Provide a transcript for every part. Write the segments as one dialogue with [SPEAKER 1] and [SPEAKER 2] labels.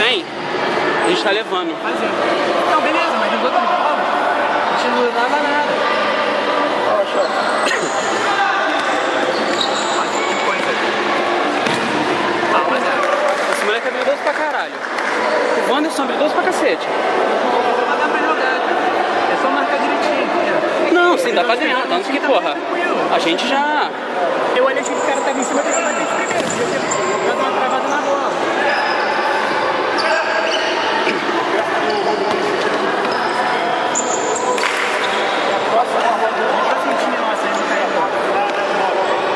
[SPEAKER 1] tem, a gente tá levando.
[SPEAKER 2] Não, beleza, mas dos outros povos, a gente não leva nada.
[SPEAKER 1] Esse moleque é habilidoso pra caralho. O Wanderson é habilidoso pra cacete.
[SPEAKER 2] Mas dá pra jogar, é só marcar direitinho, entendeu?
[SPEAKER 1] Não, sim, dá pra ganhar, tanto que, porra, a gente já...
[SPEAKER 2] Eu olhei que o cara tava em cima dele, mas primeiro, já deu uma travada na bola.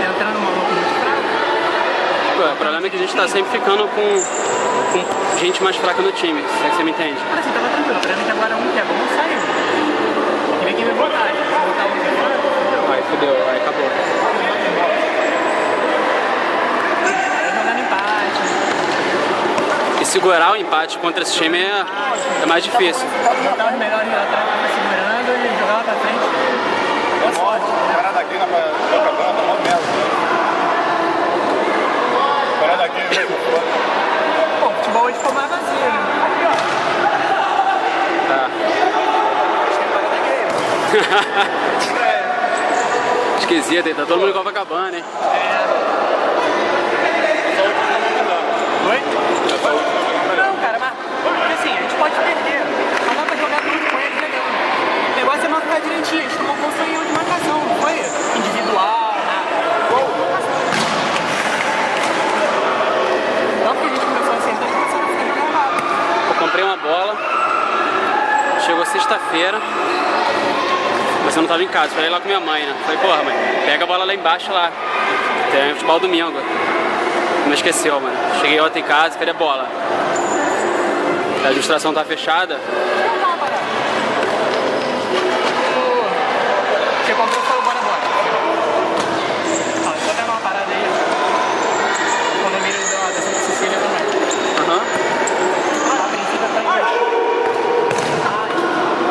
[SPEAKER 2] Entrando maluco muito fraco.
[SPEAKER 1] O problema é que a gente tá sempre ficando com gente mais fraca no time, se é que você me entende.
[SPEAKER 2] Cara, assim, tava tranquilo. Pra mim que agora um que é bom saiu. E vem que me botar. Se botar um que é fora,
[SPEAKER 1] Aí fodeu, aí acabou.
[SPEAKER 2] jogando empate.
[SPEAKER 1] E segurar o empate contra esse time é mais difícil.
[SPEAKER 2] Botar os melhores lá atrás, tava segurando e jogar lá pra frente. É forte.
[SPEAKER 3] Parada aqui na Copacabana, tá mó merda. Parada aqui mesmo.
[SPEAKER 2] Pô, o futebol hoje ficou mais vazio, né?
[SPEAKER 1] Tá. Esquisito, tá todo mundo em Copacabana, hein?
[SPEAKER 2] Oi? Não, cara, mas porque assim, a gente pode perder. Mas dá pra jogar tudo com eles legal. O negócio é marcar direitinho. A gente tomou construção em erro de marcação, não foi individual, nada. Tanto que a gente começou a acertar, a gente começou a ficar jogando errado.
[SPEAKER 1] Eu comprei uma bola, chegou sexta-feira, mas eu não tava em casa, falei lá com minha mãe, né? Falei, porra, mãe, pega a bola lá embaixo lá, tem futebol domingo. Não esqueceu, mano. Cheguei ontem em casa, cadê a bola? A ilustração tá fechada.
[SPEAKER 2] Você comprou e falou, bora. Ó, só dando uma parada aí. O condomínio deu uma dessa Cecília também.
[SPEAKER 1] Aham.
[SPEAKER 2] A princípio tá embaixo.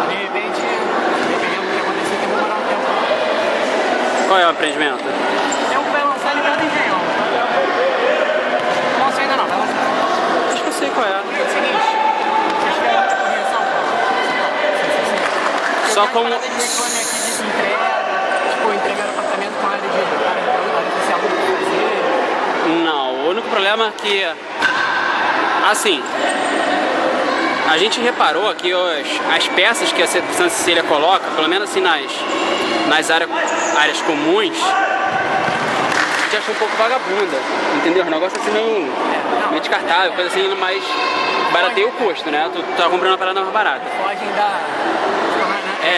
[SPEAKER 2] De repente, dependendo do que acontecer, tem que demorar um tempo.
[SPEAKER 1] Qual é o empreendimento?
[SPEAKER 2] Tem um que vai lançar ligado em Engenhão. Não sei ainda não, vai lançar.
[SPEAKER 1] Acho que eu sei qual é.
[SPEAKER 2] É o seguinte, vocês querem muita correção?
[SPEAKER 1] Só como...
[SPEAKER 2] Tem umas paradas de reclame aqui de entrega, tipo, entregar apartamento com área de social pra fazer.
[SPEAKER 1] Não, o único problema é que... Assim... A gente reparou que as peças que a Santa Cecília coloca, pelo menos assim nas áreas comuns, a gente achou um pouco vagabunda, entendeu? O negócio assim meio descartável, coisa assim, mas barateia o custo, né? Tu tá comprando uma parada mais barata.
[SPEAKER 2] Fogem da...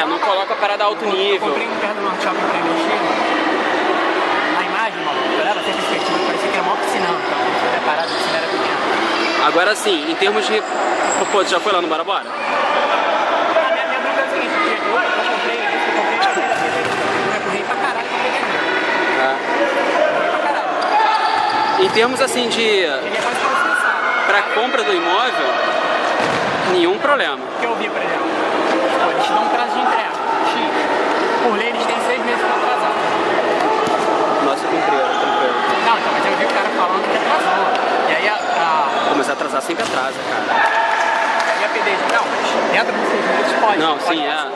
[SPEAKER 1] Não coloca a parada alto
[SPEAKER 2] Eu
[SPEAKER 1] nível.
[SPEAKER 2] comprei no perto do Norte Shopping pra investir. A imagem, mano, olhava sem perspectiva, parecia que era maior piscinão. Então, a parada de piscina era pequena.
[SPEAKER 1] Agora assim, em termos de... Pô, tu já foi lá no Bora Bora?
[SPEAKER 2] Minha dúvida é o seguinte, porque eu comprei eu corri pra caralho pra pegar dinheiro. Corri pra caralho.
[SPEAKER 1] Em termos assim de...
[SPEAKER 2] Ele é quase processado.
[SPEAKER 1] Pra compra do imóvel, nenhum problema.
[SPEAKER 2] O que eu vi, por exemplo, pô, eles te dão um prazo de entrega, X. Por lei, eles têm 6 meses pra atrasar.
[SPEAKER 1] Nossa, tranquilo.
[SPEAKER 2] Não, então, mas eu vi o cara falando que atrasou. E aí
[SPEAKER 1] Começar a atrasar sempre atrasa, cara.
[SPEAKER 2] E a PDG, não, mas dentro dos 6 meses pode.
[SPEAKER 1] Não,
[SPEAKER 2] pode
[SPEAKER 1] sim,
[SPEAKER 2] passar.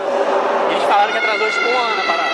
[SPEAKER 2] Eles falaram que atrasou tipo um ano a parada.